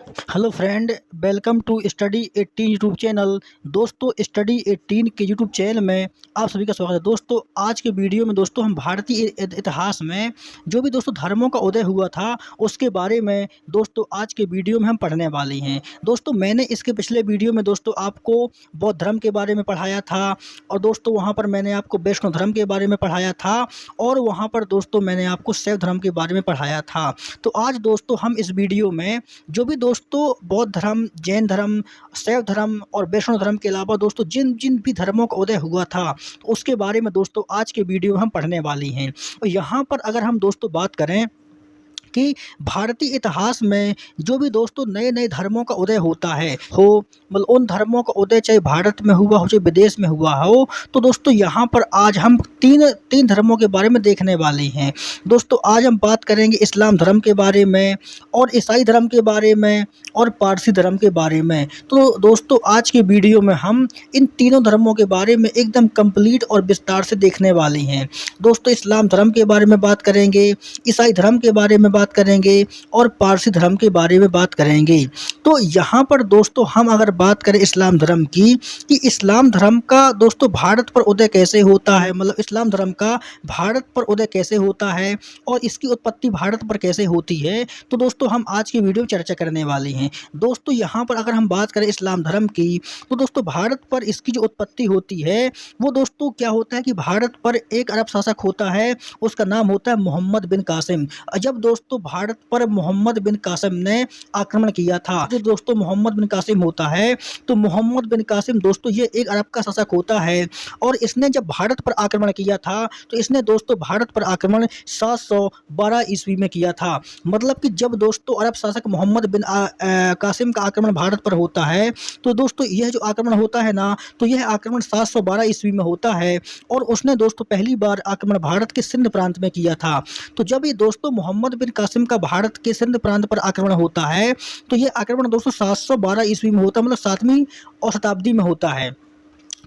Hello friend, welcome to study 18 YouTube channel. दोस्तों, study 18 के YouTube channel में आप सभी का स्वागत है। दोस्तों, आज के वीडियो में दोस्तों हम भारतीय इतिहास में जो भी दोस्तों धर्मों का उदय हुआ था उसके बारे में दोस्तों आज के वीडियो में हम पढ़ने वाले हैं। दोस्तों, मैंने इसके पिछले वीडियो में दोस्तों आपको बौद्ध धर्म के बारे में पढ़ाया था और दोस्तों वहाँ पर मैंने आपको वैष्णव धर्म के बारे में पढ़ाया था और वहाँ पर दोस्तों मैंने आपको शैव धर्म के बारे में पढ़ाया था। तो आज दोस्तों हम इस वीडियो में जो भी दोस्तों बौद्ध धर्म, जैन धर्म, शैव धर्म और वैष्णव धर्म के अलावा दोस्तों जिन जिन भी धर्मों का उदय हुआ था तो उसके बारे में दोस्तों आज के वीडियो में हम पढ़ने वाले हैं। और यहाँ पर अगर हम दोस्तों बात करें कि भारतीय इतिहास में जो भी दोस्तों नए नए धर्मों का उदय होता है मतलब उन धर्मों का उदय चाहे भारत में हुआ हो चाहे विदेश में हुआ हो, तो दोस्तों यहाँ पर आज हम तीन तीन धर्मों के बारे में देखने वाले हैं। दोस्तों आज हम बात करेंगे इस्लाम धर्म के बारे में और ईसाई धर्म के बारे में और पारसी धर्म के बारे में। तो दोस्तों आज के वीडियो में हम इन तीनों धर्मों के बारे में एकदम कंप्लीट और विस्तार से देखने वाले हैं। दोस्तों इस्लाम धर्म के बारे में बात करेंगे, ईसाई धर्म के बारे में बात करेंगे और पारसी धर्म के बारे में बात करेंगे। तो यहाँ पर दोस्तों हम अगर बात करें इस्लाम धर्म की कि इस्लाम धर्म का दोस्तों भारत पर उदय कैसे होता है, मतलब इस्लाम धर्म का भारत पर उदय कैसे होता है और इसकी उत्पत्ति भारत पर कैसे होती है, तो दोस्तों हम आज की वीडियो में चर्चा करने वाले हैं। दोस्तों यहाँ पर अगर हम बात करें इस्लाम धर्म की तो दोस्तों भारत पर इसकी जो उत्पत्ति होती है वो दोस्तों क्या होता है कि भारत पर एक अरब शासक होता है, उसका नाम होता है मोहम्मद बिन कासिम। जब दोस्तों भारत पर मोहम्मद बिन कासिम ने आक्रमण किया था, जो दोस्तों मोहम्मद बिन कासिम होता है तो मोहम्मद बिन कासिम दोस्तों ये एक अरब का शासक होता है और इसने जब भारत पर आक्रमण किया था तो इसने दोस्तों भारत पर आक्रमण 712 ईस्वी में किया था। मतलब कि जब दोस्तों अरब शासक मोहम्मद बिन कासिम का आक्रमण भारत पर होता है तो दोस्तों यह जो आक्रमण होता है ना, तो यह आक्रमण 712 ईस्वी में होता है और उसने दोस्तों पहली बार आक्रमण भारत के सिंध प्रांत में किया था। तो जब ये दोस्तों मोहम्मद बिन कासिम का भारत के सिंध प्रांत पर आक्रमण होता है तो ये आक्रमण दोस्तों 712 ईस्वी में होता है, मतलब 7वीं और शताब्दी में होता है।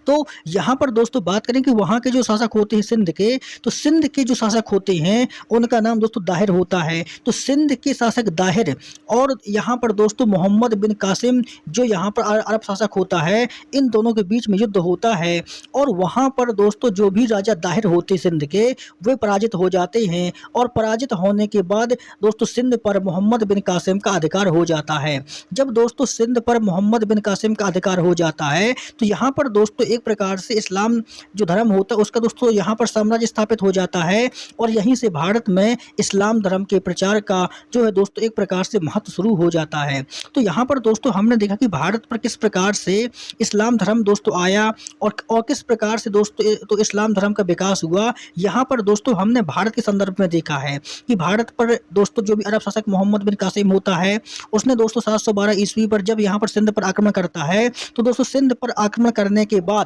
तो यहाँ पर दोस्तों बात करें कि वहाँ के जो शासक होते हैं सिंध के, तो सिंध के जो शासक होते हैं उनका नाम दोस्तों दाहिर होता है। तो सिंध के शासक दाहिर और यहाँ पर दोस्तों मोहम्मद बिन कासिम जो यहाँ पर अरब शासक होता है, इन दोनों के बीच में युद्ध होता है और वहाँ पर दोस्तों जो भी राजा दाहिर होते सिंध के वे पराजित हो जाते हैं और पराजित होने के बाद दोस्तों सिंध पर मोहम्मद बिन कासिम का अधिकार हो जाता है। जब दोस्तों सिंध पर मोहम्मद बिन कासिम का अधिकार हो जाता है तो यहाँ पर दोस्तों एक प्रकार से इस्लाम जो धर्म होता है उसका दोस्तों यहाँ पर साम्राज्य स्थापित हो जाता है और यहीं से भारत में इस्लाम धर्म के प्रचार का जो है दोस्तों एक प्रकार से महत्व शुरू हो जाता है। तो यहाँ पर दोस्तों हमने देखा कि भारत पर किस प्रकार से इस्लाम धर्म दोस्तों आया और किस प्रकार से दोस्तों तो इस्लाम धर्म का विकास हुआ। यहाँ पर दोस्तों हमने भारत के संदर्भ में देखा है कि भारत पर दोस्तों जो भी अरब शासक मोहम्मद बिन कासिम होता है उसने दोस्तों 712 ईस्वी पर जब यहाँ पर सिंध पर आक्रमण करता है तो दोस्तों सिंध पर आक्रमण करने के बाद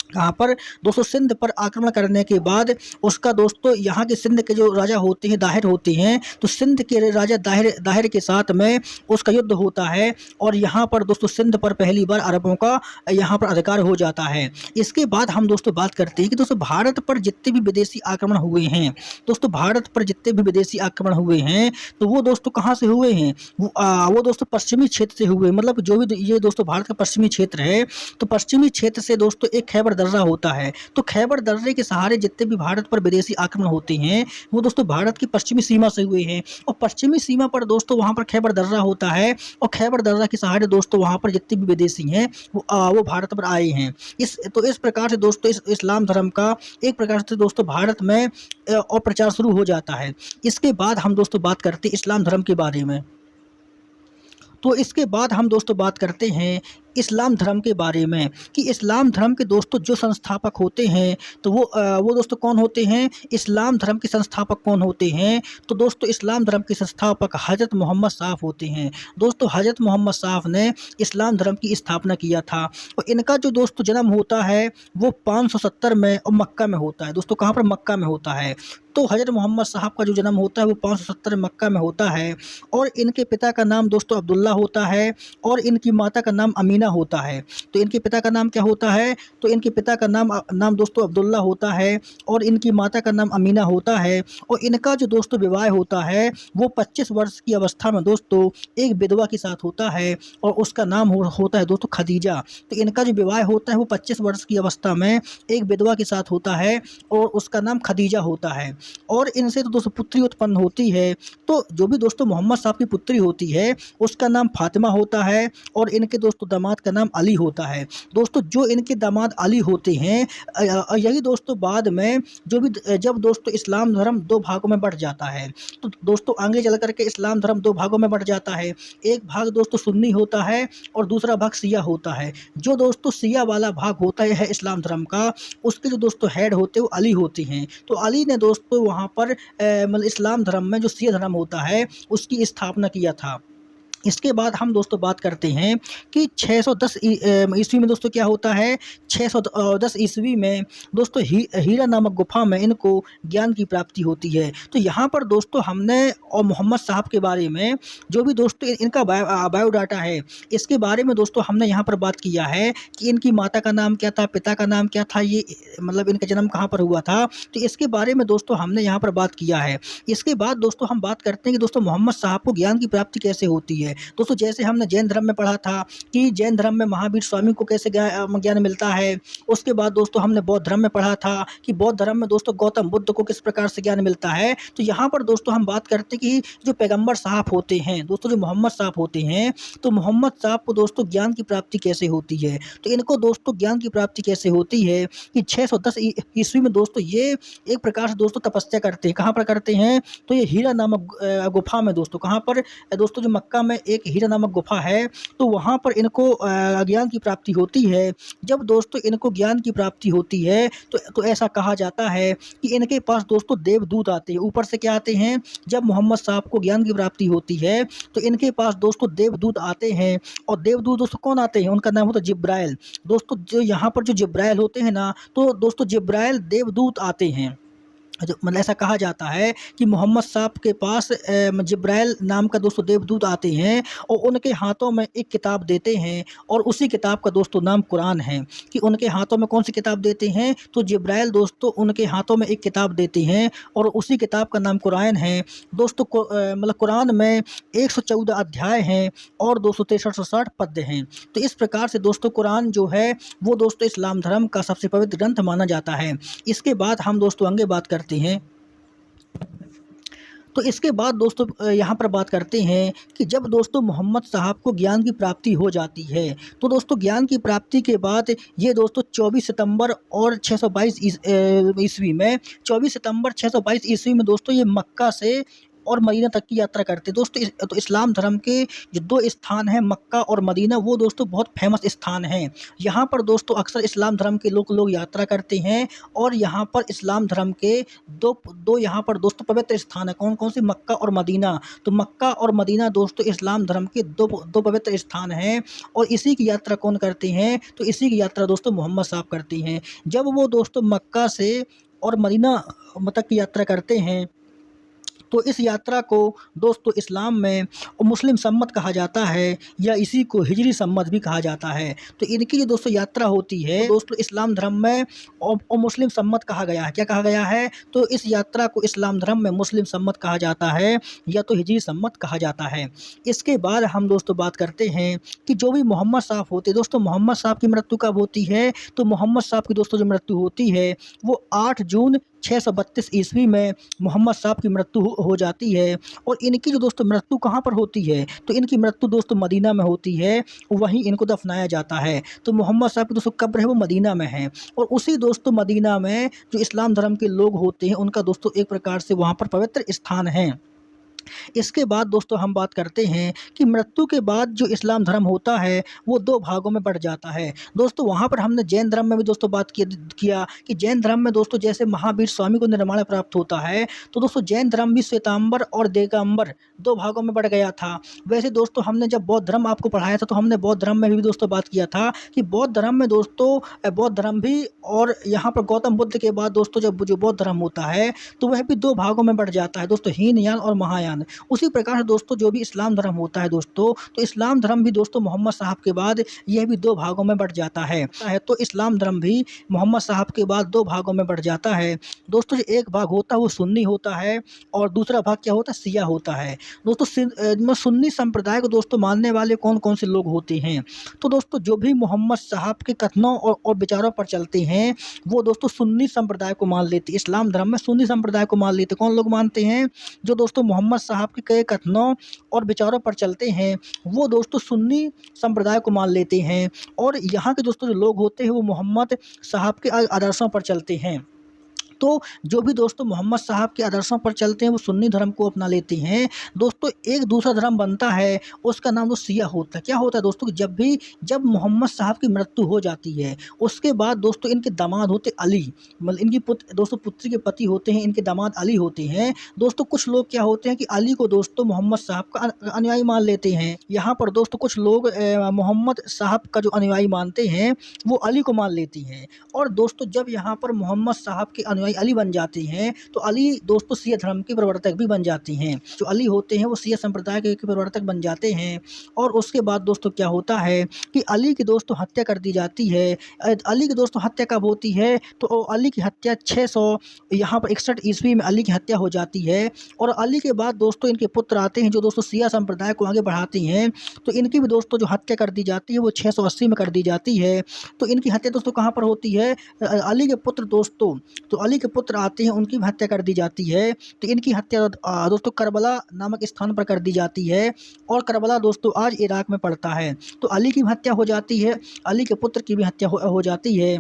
यहाँ पर दोस्तों सिंध पर आक्रमण करने के बाद उसका दोस्तों यहाँ के सिंध के जो राजा होते हैं दाहिर होते हैं, तो सिंध के राजा दाहिर के साथ में उसका युद्ध होता है और यहाँ पर दोस्तों सिंध पर पहली बार अरबों का यहाँ पर अधिकार हो जाता है। इसके बाद हम दोस्तों बात करते हैं कि दोस्तों भारत पर जितने भी विदेशी आक्रमण हुए हैं, दोस्तों भारत पर जितने भी विदेशी आक्रमण हुए हैं तो वो दोस्तों कहाँ से हुए हैं, वो दोस्तों पश्चिमी क्षेत्र से हुए। मतलब जो भी ये दोस्तों भारत का पश्चिमी क्षेत्र है तो पश्चिमी क्षेत्र से दोस्तों एक खैबर दर्रा होता है, तो खैबर दर्रे के सहारे जितने भी भारत पर विदेशी आक्रमण होते हैं वो दोस्तों भारत की पश्चिमी सीमा से हुए हैं और पश्चिमी सीमा पर दोस्तों वहां पर खैबर दर्रा होता है और खैबर दर्रा के सहारे दोस्तों वहां पर जितने भी विदेशी हैं वो भारत पर आए हैं। इस प्रकार से दोस्तों इस्लाम धर्म का एक प्रकार से दोस्तों भारत में और प्रचार शुरू हो जाता है। इसके बाद हम दोस्तों बात करते हैं इस्लाम धर्म के बारे में। तो इसके बाद हम दोस्तों बात करते हैं इस्लाम धर्म के बारे में कि इस्लाम धर्म के दोस्तों जो संस्थापक होते हैं तो वो दोस्तों कौन होते हैं, इस्लाम धर्म के संस्थापक कौन होते हैं, तो दोस्तों इस्लाम धर्म के संस्थापक हज़रत मोहम्मद साहब होते हैं। दोस्तों हज़रत मोहम्मद साहब ने इस्लाम धर्म की स्थापना किया था और इनका जो दोस्तों जन्म होता है वो 570 में और मक्का में होता है। दोस्तों कहाँ पर, मक्का में होता है। तो हज़रत मोहम्मद साहब का जो जन्म होता है वो 570 मक्का में होता है और इनके पिता का नाम दोस्तों अब्दुल्ला होता है और इनकी माता का नाम अमीना अमीना होता है। तो इनके पिता का नाम क्या होता है? तो इनके पिता का नाम दोस्तों अब्दुल्ला होता है और इनकी माता का नाम अमीना होता है। और इनका जो दोस्तों विवाह होता है वो 25 वर्ष की अवस्था में दोस्तों एक विधवा के साथ होता है और उसका नाम होता है दोस्तों खदीजा। तो इनका जो विवाह होता है वो 25 वर्ष की अवस्था में एक विधवा के साथ होता है और उसका नाम खदीजा होता है। और इनसे तो दोस्तों पुत्री उत्पन्न होती है। तो जो भी दोस्तों मोहम्मद साहब की पुत्री होती है उसका नाम फातिमा होता है और इनके दोस्तों दामाद का नाम अली होता है। दोस्तों जो इनके दामाद अली होते हैं यही दोस्तों बाद में जब दोस्तों इस्लाम धर्म दो भागों में बढ़ जाता है। तो दोस्तों आगे चल कर के इस्लाम धर्म दो भागों में बढ़ जाता है। एक भाग दोस्तों सुन्नी होता है और दूसरा भाग शिया होता है। जो दोस्तों शिया वाला भाग होता है इस्लाम धर्म का, उसके जो दोस्तों हेड होते हैं वो अली होते हैं। तो अली ने दोस्तों वहाँ पर मतलब इस्लाम धर्म में जो शिया धर्म होता है उसकी स्थापना किया था। इसके बाद हम दोस्तों बात करते हैं कि 610 ईस्वी में दोस्तों क्या होता है। 610 ईस्वी में दोस्तों हीरा नामक गुफा में इनको ज्ञान की प्राप्ति होती है। तो यहाँ पर दोस्तों हमने और मोहम्मद साहब के बारे में जो भी दोस्तों इनका बायोडाटा है इसके बारे में दोस्तों हमने यहाँ पर बात किया है कि इनकी माता का नाम क्या था, पिता का नाम क्या था, ये मतलब इनका जन्म कहाँ पर हुआ था। तो इसके बारे में दोस्तों हमने यहाँ पर बात किया है। इसके बाद दोस्तों हम बात करते हैं कि दोस्तों मोहम्मद साहब को ज्ञान की प्राप्ति कैसे होती है। दोस्तों जैसे हमने जैन धर्म में पढ़ा था कि जैन धर्म में महावीर स्वामी को कैसे ज्ञान मिलता है। उसके बाद दोस्तों हमने बौद्ध धर्म में पढ़ा था कि बौद्ध धर्म में दोस्तों गौतम बुद्ध को किस प्रकार से ज्ञान मिलता है। तो यहाँ पर दोस्तों हम बात करते हैं कि जो पैगंबर साहब होते हैं दोस्तों, जो मोहम्मद साहब होते हैं, तो मोहम्मद साहब को दोस्तों ज्ञान की प्राप्ति कैसे होती है। तो इनको दोस्तों ज्ञान की प्राप्ति कैसे होती है कि 610 ईस्वी में दोस्तों ये एक प्रकार से दोस्तों तपस्या करते हैं। कहाँ पर करते हैं? तो ये हीरा नामक गुफा में दोस्तों, कहाँ पर दोस्तों, जो मक्का में एक हीरा नामक गुफा है तो वहाँ पर इनको ज्ञान की प्राप्ति होती है। जब दोस्तों इनको ज्ञान की प्राप्ति होती है तो ऐसा कहा जाता है कि इनके पास दोस्तों देवदूत आते हैं। ऊपर से क्या आते हैं? जब मोहम्मद साहब को ज्ञान की प्राप्ति होती है तो इनके पास दोस्तों देवदूत आते हैं। और देवदूत दोस्तों कौन आते हैं? उनका नाम होता है जिब्राइल। दोस्तों जो यहाँ पर जो जिब्राइल होते हैं ना, तो दोस्तों जिब्राइल देवदूत आते हैं। मतलब ऐसा कहा जाता है कि मोहम्मद साहब के पास जिब्राइल नाम का दोस्तों देवदूत आते हैं और उनके हाथों में एक किताब देते हैं और उसी किताब का दोस्तों नाम कुरान है। कि उनके हाथों में कौन सी किताब देते हैं? तो जिब्राइल दोस्तों उनके हाथों में एक किताब देते हैं और उसी किताब का नाम कुरान है। दोस्तों मतलब कुरान में 114 अध्याय हैं और 263 पद्य हैं। तो इस प्रकार से दोस्तों कुरान जो है वो दोस्तों इस्लाम धर्म का सबसे पवित्र ग्रंथ माना जाता है। इसके बाद हम दोस्तों आगे बात करते हैं। तो इसके बाद दोस्तों यहाँ पर बात करते हैं कि जब दोस्तों मोहम्मद साहब को ज्ञान की प्राप्ति हो जाती है तो दोस्तों ज्ञान की प्राप्ति के बाद ये दोस्तों 24 सितंबर और 622 ईस्वी में 24 सितंबर 622 ईस्वी में दोस्तों ये मक्का से और मदीना तक की यात्रा करते हैं। दोस्तों तो इस्लाम धर्म के जो दो स्थान हैं मक्का और मदीना, वो दोस्तों बहुत फेमस स्थान हैं। यहाँ पर दोस्तों अक्सर इस्लाम धर्म के लोग यात्रा करते हैं और यहाँ पर इस्लाम धर्म के दो यहाँ पर दोस्तों पवित्र स्थान है। कौन कौन से? मक्का और मदीना। तो मक्का और मदीना दोस्तों इस्लाम धर्म के दो पवित्र स्थान हैं और इसी की यात्रा कौन करते हैं? तो इसी की यात्रा दोस्तों मोहम्मद साहब करते हैं। जब वो दोस्तों मक्का से और मदीना तक की यात्रा करते हैं तो इस यात्रा को दोस्तों इस्लाम में मुस्लिम सम्मत कहा जाता है या इसी को हिजरी सम्मत भी कहा जाता है। तो इनकी जो दोस्तों यात्रा होती है दोस्तों इस्लाम धर्म में और मुस्लिम सम्मत कहा गया है। क्या कहा गया है? तो इस यात्रा को इस्लाम धर्म में मुस्लिम सम्मत कहा जाता है या तो हिजरी सम्मत कहा जाता है। इसके बाद हम दोस्तों बात करते हैं कि जो भी मोहम्मद साहब होते हैं दोस्तों, मोहम्मद साहब की मृत्यु कब होती है? तो मोहम्मद साहब की दोस्तों जो मृत्यु होती है वो 8 जून 632 ईस्वी में मोहम्मद साहब की मृत्यु हो जाती है। और इनकी जो दोस्तों मृत्यु कहाँ पर होती है? तो इनकी मृत्यु दोस्तों मदीना में होती है, वहीं इनको दफनाया जाता है। तो मोहम्मद साहब की दोस्तों कब्र है वो मदीना में है और उसी दोस्तों मदीना में जो इस्लाम धर्म के लोग होते हैं उनका दोस्तों एक प्रकार से वहाँ पर पवित्र स्थान है। इसके बाद दोस्तों हम बात करते हैं कि मृत्यु के बाद जो इस्लाम धर्म होता है वो दो भागों में बढ़ जाता है। दोस्तों वहाँ पर हमने जैन धर्म में भी दोस्तों बात किया कि जैन धर्म में दोस्तों जैसे महावीर स्वामी को निर्माण प्राप्त होता है तो दोस्तों जैन धर्म भी श्वेतांबर और दिगंबर दो भागों में बढ़ गया था। वैसे दोस्तों हमने जब बौद्ध धर्म आपको पढ़ाया था तो हमने बौद्ध धर्म में भी दोस्तों बात किया था कि बौद्ध धर्म में दोस्तों बौद्ध धर्म भी और यहाँ पर गौतम बुद्ध के बाद दोस्तों जब जो बौद्ध धर्म होता है तो वह भी दो भागों में बढ़ जाता है दोस्तों, हीनयान और महायान। चाँद। उसी प्रकार से दोस्तों जो भी इस्लाम धर्म होता है दोस्तों, तो इस्लाम धर्म भी दोस्तों मोहम्मद साहब के बाद यह भी 2 भागों में बँट जाता है। तो इस्लाम धर्म भी मोहम्मद साहब के बाद 2 भागों में बँट जाता है। दोस्तों जो एक भाग होता है वो सुन्नी होता है और दूसरा भाग क्या होता है, शिया होता है। दोस्तों सुन्नी संप्रदाय को दोस्तों मानने वाले कौन-कौन से लोग होते हैं? तो दोस्तों जो भी मोहम्मद साहब के कथनों और विचारों पर चलते हैं, वो दोस्तों सुन्नी संप्रदाय को मान लेते हैं। इस्लाम धर्म में सुन्नी संप्रदाय को मान लेते हैं। कौन लोग मानते हैं? जो दोस्तों मोहम्मद साहब के कई कथनों और विचारों पर चलते हैं, वो दोस्तों सुन्नी संप्रदाय को मान लेते हैं। और यहाँ के दोस्तों जो लोग होते हैं वो मोहम्मद साहब के आदर्शों पर चलते हैं। तो जो भी दोस्तों मोहम्मद साहब के आदर्शों पर चलते हैं वो सुन्नी धर्म को अपना लेते हैं। दोस्तों एक दूसरा धर्म बनता है, उसका नाम तो शिया होता है। क्या होता है दोस्तों कि जब मोहम्मद साहब की मृत्यु हो जाती है, उसके बाद दोस्तों इनके दामाद होते अली, मतलब इनकी पुत्री के पति होते हैं, इनके दामाद अली होते हैं। दोस्तों कुछ लोग क्या होते हैं कि अली को दोस्तों मोहम्मद साहब का अनुयायी मान लेते हैं। यहाँ पर दोस्तों कुछ लोग मोहम्मद साहब का जो अनुयायी मानते हैं वो अली को मान लेती हैं। और दोस्तों जब यहाँ पर मोहम्मद साहब के अनुयायी अली बन जाती हैं, तो अली दोस्तों शिया धर्म के प्रवर्तक भी बन जाती हैं। जो अली होते हैं वो शिया संप्रदाय के प्रवर्तक बन जाते हैं। और उसके बाद दोस्तों क्या होता है कि अली की दोस्तों हत्या कर दी जाती है। अली की दोस्तों हत्या कब होती है? तो अली की हत्या 661 ईस्वी में अली की हत्या हो जाती है। और अली के बाद दोस्तों इनके पुत्र आते हैं जो दोस्तों शिया संप्रदाय को आगे बढ़ाते हैं। तो इनकी भी दोस्तों जो हत्या कर दी जाती है वो 680 में कर दी जाती है। तो इनकी हत्या दोस्तों कहाँ पर होती है? अली के पुत्र दोस्तों, तो अली के पुत्र आते हैं, उनकी भी हत्या कर दी जाती है। तो इनकी हत्या दोस्तों करबला नामक स्थान पर कर दी जाती है। और करबला दोस्तों आज इराक में पड़ता है। तो अली की भी हत्या हो जाती है, अली के पुत्र की भी हत्या हो जाती है।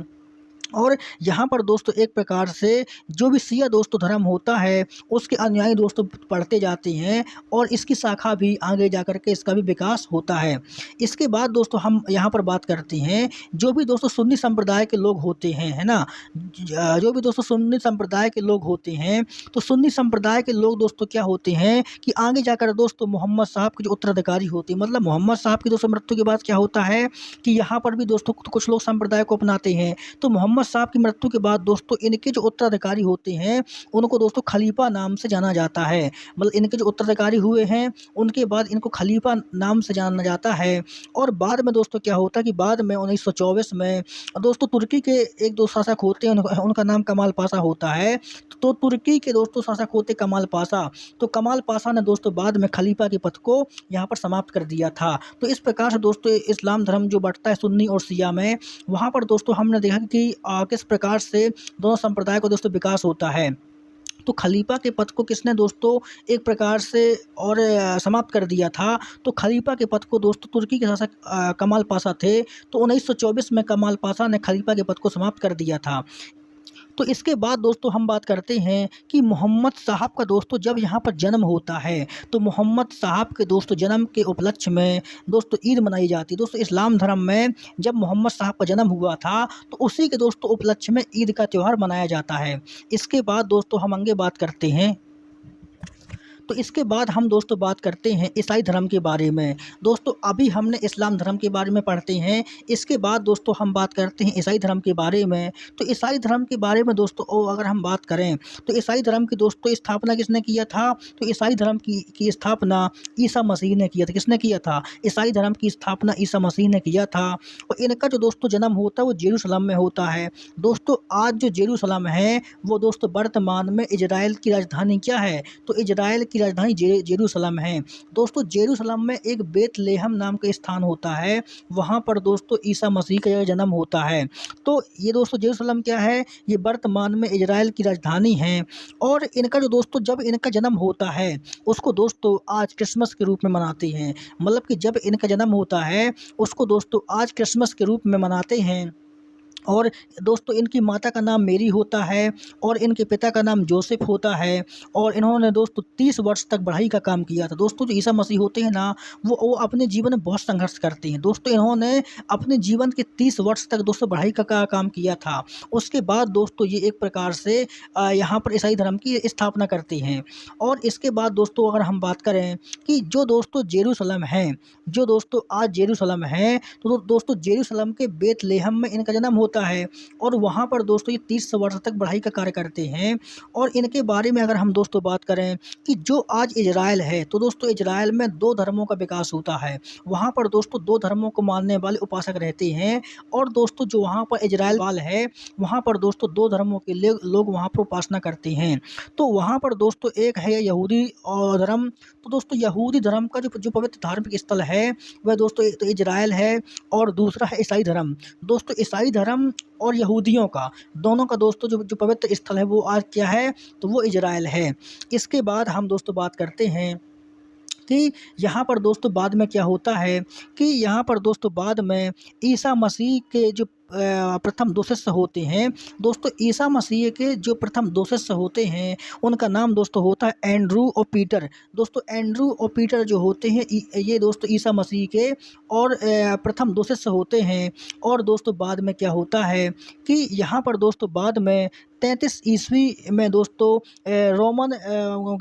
और यहाँ पर दोस्तों एक प्रकार से जो भी शिया दोस्तों धर्म होता है उसके अनुयायी दोस्तों बढ़ते जाते हैं और इसकी शाखा भी आगे जा कर के इसका भी विकास होता है। इसके बाद दोस्तों हम यहाँ पर बात करते हैं जो भी दोस्तों सुन्नी संप्रदाय के लोग होते हैं, है ना, जो भी दोस्तों सुन्नी संप्रदाय के लोग होते हैं, तो सुन्नी संप्रदाय के लोग दोस्तों क्या होते हैं कि आगे जाकर दोस्तों मोहम्मद साहब के जो उत्तराधिकारी होते हैं, मतलब मोहम्मद साहब की दोस्तों मृत्यु के बाद क्या होता है कि यहाँ पर भी दोस्तों कुछ लोग संप्रदाय को अपनाते हैं। तो मोहम्मद साहब की मृत्यु के बाद दोस्तों इनके जो उत्तराधिकारी होते हैं उनको दोस्तों खलीफा नाम से जाना जाता है। मतलब इनके जो उत्तराधिकारी हुए हैं उनके बाद इनको खलीफा नाम से जाना जाता है। और बाद में दोस्तों क्या होता है कि बाद में 1924 में दोस्तों तुर्की के एक दो शासक होते हैं, उनका नाम कमाल पाशा होता है। तो तुर्की के दोस्तों शासक होते कमाल पाशा। तो कमाल पाशा ने दोस्तों बाद में खलीफा के पद को यहाँ पर समाप्त कर दिया था। तो इस प्रकार से दोस्तों इस्लाम धर्म जो बढ़ता है सुन्नी और शिया में, वहाँ पर दोस्तों हमने देखा कि किस प्रकार से दोनों संप्रदाय को दोस्तों विकास होता है। तो खलीफा के पद को किसने दोस्तों एक प्रकार से और समाप्त कर दिया था? तो खलीफा के पद को दोस्तों तुर्की के शासक कमाल पाशा थे। तो 1924 में कमाल पाशा ने खलीफा के पद को समाप्त कर दिया था। तो इसके बाद दोस्तों हम बात करते हैं कि मोहम्मद साहब का दोस्तों जब यहाँ पर जन्म होता है, तो मोहम्मद साहब के दोस्तों जन्म के उपलक्ष्य में दोस्तों ईद मनाई जाती है। दोस्तों इस्लाम धर्म में जब मोहम्मद साहब का जन्म हुआ था तो उसी के दोस्तों उपलक्ष्य में ईद का त्यौहार मनाया जाता है। इसके बाद दोस्तों हम आगे बात करते हैं, तो इसके बाद हम दोस्तों बात करते हैं ईसाई धर्म के बारे में। दोस्तों अभी हमने इस्लाम धर्म के बारे में पढ़ते हैं, इसके बाद दोस्तों हम बात करते हैं ईसाई धर्म के बारे में। तो ईसाई धर्म के बारे में दोस्तों अगर हम बात करें तो ईसाई धर्म की दोस्तों स्थापना किसने किया था? तो ईसाई धर्म की स्थापना ईसा मसीह ने किया था। किसने किया था? ईसाई धर्म की स्थापना ईसा मसीह ने किया था। और इनका जो दोस्तों जन्म होता है वो जेरूशलम में होता है। दोस्तों आज जो जेरूशलम है वो दोस्तों वर्तमान में इजराइल की राजधानी क्या है? तो इजराइल की राजधानी जेरूशलम है। दोस्तों जेरूशलम में एक बेतलेहम नाम का स्थान होता है, वहाँ पर दोस्तों ईसा मसीह का जन्म होता है। तो ये दोस्तों जेरूशलम क्या है? ये वर्तमान में इजराइल की राजधानी है। और इनका जो दोस्तों जब इनका जन्म होता है उसको दोस्तों आज क्रिसमस के रूप में मनाते हैं। मतलब कि जब इनका जन्म होता है उसको दोस्तों आज क्रिसमस के रूप में मनाते हैं। और दोस्तों इनकी माता का नाम मेरी होता है और इनके पिता का नाम जोसेफ होता है। और इन्होंने दोस्तों 30 वर्ष तक पढ़ाई का काम किया था। दोस्तों जो ईसा मसीह होते हैं ना वो अपने जीवन में बहुत संघर्ष करते हैं। दोस्तों इन्होंने अपने जीवन के 30 वर्ष तक दोस्तों पढ़ाई का काम किया था। उसके बाद दोस्तों ये एक प्रकार से यहाँ पर ईसाई धर्म की स्थापना करते हैं। और इसके बाद दोस्तों अगर हम बात करें कि जो दोस्तों जेरूशलम है, जो दोस्तों आज जेरूशलम है, तो दोस्तों जेरूशलम के बेतलेहम में इनका जन्म होता होता है और वहाँ पर दोस्तों ये 30 वर्ष तक बढ़ाई का कार्य करते हैं। और इनके बारे में अगर हम दोस्तों बात करें कि जो आज इजराइल है, तो दोस्तों इजराइल में 2 धर्मों का विकास होता है। वहाँ पर दोस्तों 2 धर्मों को मानने वाले उपासक रहते हैं और दोस्तों जो वहाँ पर इजराइल वाल है, वहाँ पर दोस्तों 2 धर्मों के लोग वहाँ पर उपासना करते हैं। तो वहाँ पर दोस्तों एक है यहूदी धर्म। तो दोस्तों यहूदी धर्म का जो पवित्र धार्मिक स्थल है, वह दोस्तों एक तो इजराइल है और दूसरा है ईसाई धर्म। दोस्तों ईसाई धर्म और यहूदियों का दोनों का दोस्तों जो पवित्र स्थल है वो आज क्या है, तो वो इजराइल है। इसके बाद हम दोस्तों बात करते हैं कि यहाँ पर दोस्तों बाद में क्या होता है कि यहाँ पर दोस्तों बाद में ईसा मसीह के जो प्रथम 2 शिष्य होते हैं, दोस्तों ईसा मसीह के जो प्रथम 2 शिष्य होते हैं उनका नाम दोस्तों होता है एंड्रू और पीटर। दोस्तों एंड्रू और पीटर जो होते हैं ये दोस्तों ईसा मसीह के और प्रथम 2 शिष्य होते हैं। और दोस्तों बाद में क्या होता है कि यहाँ पर दोस्तों बाद में 33 ईस्वी में दोस्तों रोमन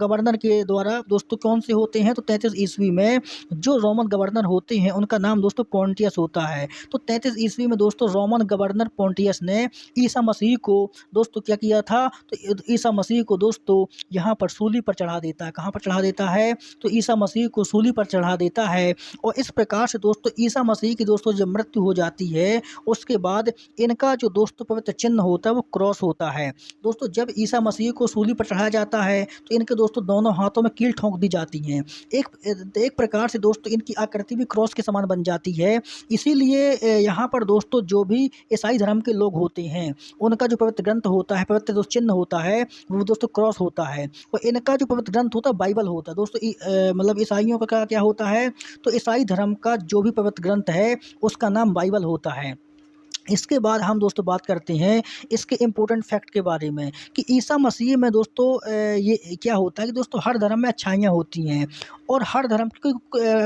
गवर्नर के द्वारा दोस्तों कौन से होते हैं, तो 33 ईस्वी में जो रोमन गवर्नर होते हैं उनका नाम दोस्तों पोंटियस होता है। तो 33 ईस्वी में दोस्तों रोमन गवर्नर पोंटियस ने ईसा मसीह को दोस्तों क्या किया था, तो ईसा मसीह को दोस्तों यहाँ पर सूली पर चढ़ा देता है। कहाँ पर चढ़ा देता है, तो ईसा मसीह को सूली पर चढ़ा देता है। और इस प्रकार से दोस्तों ईसा मसीह की दोस्तों जब मृत्यु हो जाती है उसके बाद इनका जो दोस्तों पवित्र चिन्ह होता है वो क्रॉस होता है। दोस्तों जब ईसा मसीह को सूली पर चढ़ाया जाता है तो इनके दोस्तों दोनों हाथों में कील ठोंक दी जाती हैं। एक प्रकार से दोस्तों इनकी आकृति भी क्रॉस के समान बन जाती है। इसीलिए यहाँ पर दोस्तों जो भी ईसाई धर्म के लोग होते हैं उनका जो पवित्र ग्रंथ होता है, पवित्र जो चिन्ह होता है वो दोस्तों क्रॉस होता है। और इनका जो पवित्र ग्रंथ होता है बाइबल होता है। दोस्तों मतलब ईसाइयों का क्या होता है, तो ईसाई धर्म का जो भी पवित्र ग्रंथ है उसका नाम बाइबल होता है। इसके बाद हम दोस्तों बात करते हैं इसके इम्पोर्टेंट फैक्ट के बारे में कि ईसा मसीह में दोस्तों ये क्या होता है कि दोस्तों हर धर्म में अच्छाइयाँ होती हैं और हर धर्म की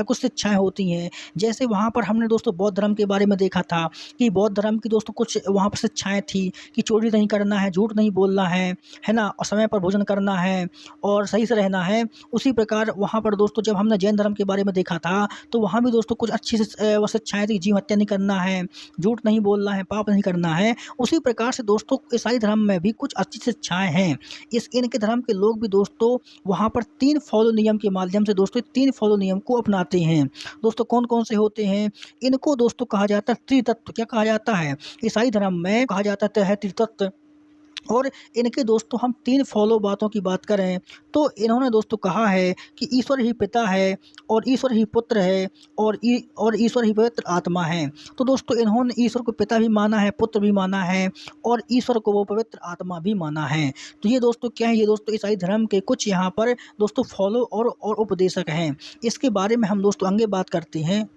कुछ शिक्षाएँ होती हैं। जैसे वहाँ पर हमने दोस्तों बौद्ध धर्म के बारे में देखा था कि बौद्ध धर्म की दोस्तों कुछ वहाँ पर शिक्षाएँ थी कि चोरी नहीं करना है, झूठ नहीं बोलना है ना, और समय पर भोजन करना है और सही से रहना है। उसी प्रकार वहाँ पर दोस्तों जब हमने जैन धर्म के बारे में देखा था तो वहाँ भी दोस्तों कुछ अच्छी शिक्षाएँ थी, जीव हत्या नहीं करना है, झूठ नहीं बोलना है, पाप नहीं करना है। उसी प्रकार से दोस्तों ईसाई धर्म में भी कुछ अच्छी शिक्षाएं हैं। इनके धर्म के लोग भी दोस्तों वहाँ पर 3 फॉलो नियम के माध्यम से दोस्तों 3 फॉलो नियम को अपनाते हैं। दोस्तों कौन कौन से होते हैं, इनको दोस्तों कहा जाता है त्रितत्व। क्या कहा जाता है, ईसाई धर्म में कहा जाता है त्रितत्व। और इनके दोस्तों हम 3 फॉलो बातों की बात करें तो इन्होंने दोस्तों कहा है कि ईश्वर ही पिता है और ईश्वर ही पुत्र है और ईश्वर ही पवित्र आत्मा है। तो दोस्तों इन्होंने ईश्वर को पिता भी माना है, पुत्र भी माना है और ईश्वर को वो पवित्र आत्मा भी माना है। तो ये दोस्तों क्या है, ये दोस्तों ईसाई धर्म के कुछ यहाँ पर दोस्तों फॉलो और उपदेशक हैं। इसके बारे में हम दोस्तों आगे बात करते हैं।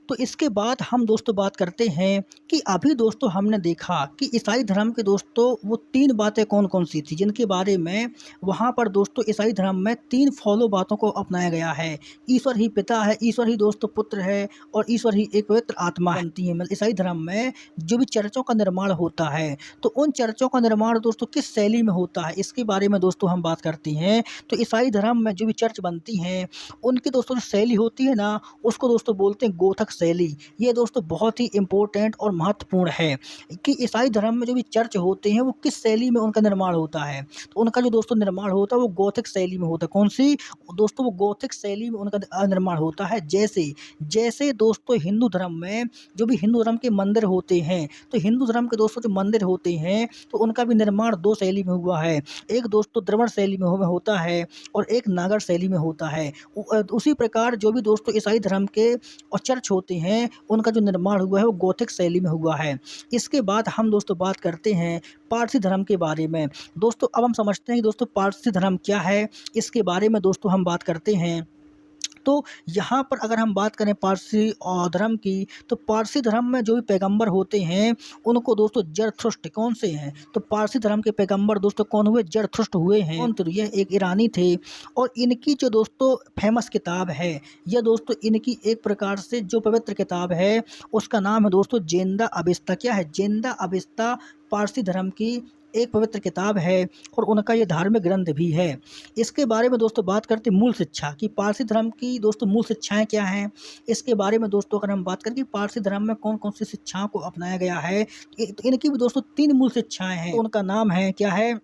तो इसके बाद हम दोस्तों बात करते हैं कि अभी दोस्तों हमने देखा कि ईसाई धर्म के दोस्तों वो 3 बातें कौन कौन सी थी जिनके बारे में वहाँ पर दोस्तों ईसाई धर्म में 3 फॉलो बातों को अपनाया गया है। ईश्वर ही पिता है, ईश्वर ही दोस्तों पुत्र है और ईश्वर ही एक पवित्र आत्मा बनती है। मतलब ईसाई धर्म में जो भी चर्चों का निर्माण होता है तो उन चर्चों का निर्माण दोस्तों किस शैली में होता है इसके बारे में दोस्तों हम बात करते हैं। तो ईसाई धर्म में जो भी चर्च बनती हैं उनकी दोस्तों जो शैली होती है ना उसको दोस्तों बोलते हैं गोथक शैली। ये दोस्तों बहुत ही इम्पोर्टेंट और महत्वपूर्ण है कि ईसाई धर्म में जो भी चर्च होते हैं वो किस शैली में उनका निर्माण होता है। तो उनका जो दोस्तों निर्माण होता है वो गोथिक शैली में होता है। कौन सी दोस्तों, वो गोथिक शैली में उनका निर्माण होता है। जैसे दोस्तों हिंदू धर्म में जो भी हिंदू धर्म के मंदिर होते हैं तो हिंदू धर्म के दोस्तों जो मंदिर होते हैं तो उनका भी निर्माण 2 शैली में हुआ है। एक दोस्तों द्रविड़ शैली में होता है और एक नागर शैली में होता है। उसी प्रकार जो भी दोस्तों ईसाई धर्म के और चर्च होते हैं उनका जो निर्माण हुआ है वो गोथिक शैली में हुआ है। इसके बाद हम दोस्तों बात करते हैं पारसी धर्म के बारे में। दोस्तों अब हम समझते हैं कि दोस्तों पारसी धर्म क्या है, इसके बारे में दोस्तों हम बात करते हैं। तो यहाँ पर अगर हम बात करें पारसी धर्म की तो पारसी धर्म में जो भी पैगंबर होते हैं उनको दोस्तों जरथुस्त्र कौन से हैं, तो पारसी धर्म के पैगंबर दोस्तों कौन हुए, जरथुस्त्र हुए हैं। तो ये एक ईरानी थे और इनकी जो दोस्तों फेमस किताब है यह दोस्तों इनकी एक प्रकार से जो पवित्र किताब है उसका नाम है दोस्तों जेंदा अविस्ता। क्या है, जेंदा अविस्ता पारसी धर्म की एक पवित्र किताब है और उनका ये धार्मिक ग्रंथ भी है। इसके बारे में दोस्तों बात करते हैं मूल शिक्षा कि पारसी धर्म की दोस्तों मूल शिक्षाएँ क्या हैं? इसके बारे में दोस्तों अगर हम बात करें कि पारसी धर्म में कौन-कौन सी शिक्षाओं को अपनाया गया है, तो इनकी भी दोस्तों 3 मूल शिक्षाएँ हैं। तो उनका नाम है क्या है?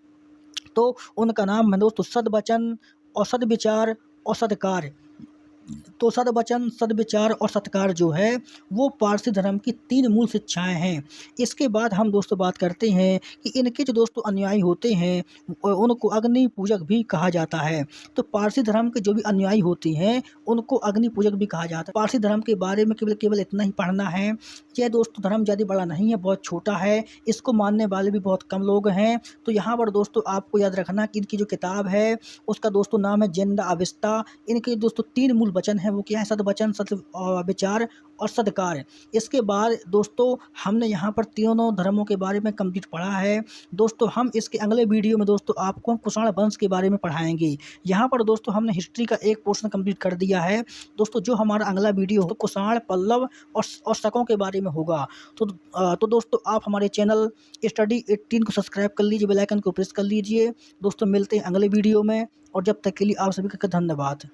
तो उनका नाम है दोस्तों सद्वचन और सद्विचार और सत्कार। तो सद्वचन, सद्विचार और सत्कार जो है, वो पारसी धर्म की 3 मूल शिक्षाएँ हैं। इसके बाद हम दोस्तों बात करते हैं कि इनके जो दोस्तों अनुयायी होते हैं उनको अग्नि पूजक भी कहा जाता है। तो पारसी धर्म के जो भी अनुयायी होते हैं, उनको अग्नि पूजक भी कहा जाता है। पारसी धर्म के बारे में केवल केवल इतना ही पढ़ना है। यह दोस्तों धर्म ज़्यादा बड़ा नहीं है, बहुत छोटा है। इसको मानने वाले भी बहुत कम लोग हैं। तो यहाँ पर दोस्तों आपको याद रखना कि इनकी जो किताब है, उसका दोस्तों नाम है जिंदा अविस्ता। इनके दोस्तों 3 मूल वचन हैं, वो क्या है? सद्वचन, विचार और सद्कार। इसके बाद दोस्तों हमने यहाँ पर तीनों धर्मों के बारे में कंप्लीट पढ़ा है। दोस्तों हम इसके अगले वीडियो में दोस्तों आपको हम कुषाण वंश के बारे में पढ़ाएँगे। यहाँ पर दोस्तों हमने हिस्ट्री का एक पोर्शन कंप्लीट कर दिया है। दोस्तों जो हमारा अगला वीडियो हो तो कुषाण, पल्लव और शकों के बारे में होगा। तो दोस्तों आप हमारे चैनल स्टडी 18 को सब्सक्राइब कर लीजिए, बेल आइकन को प्रेस कर लीजिए। दोस्तों मिलते हैं अगले वीडियो में और जब तक के लिए आप सभी का धन्यवाद।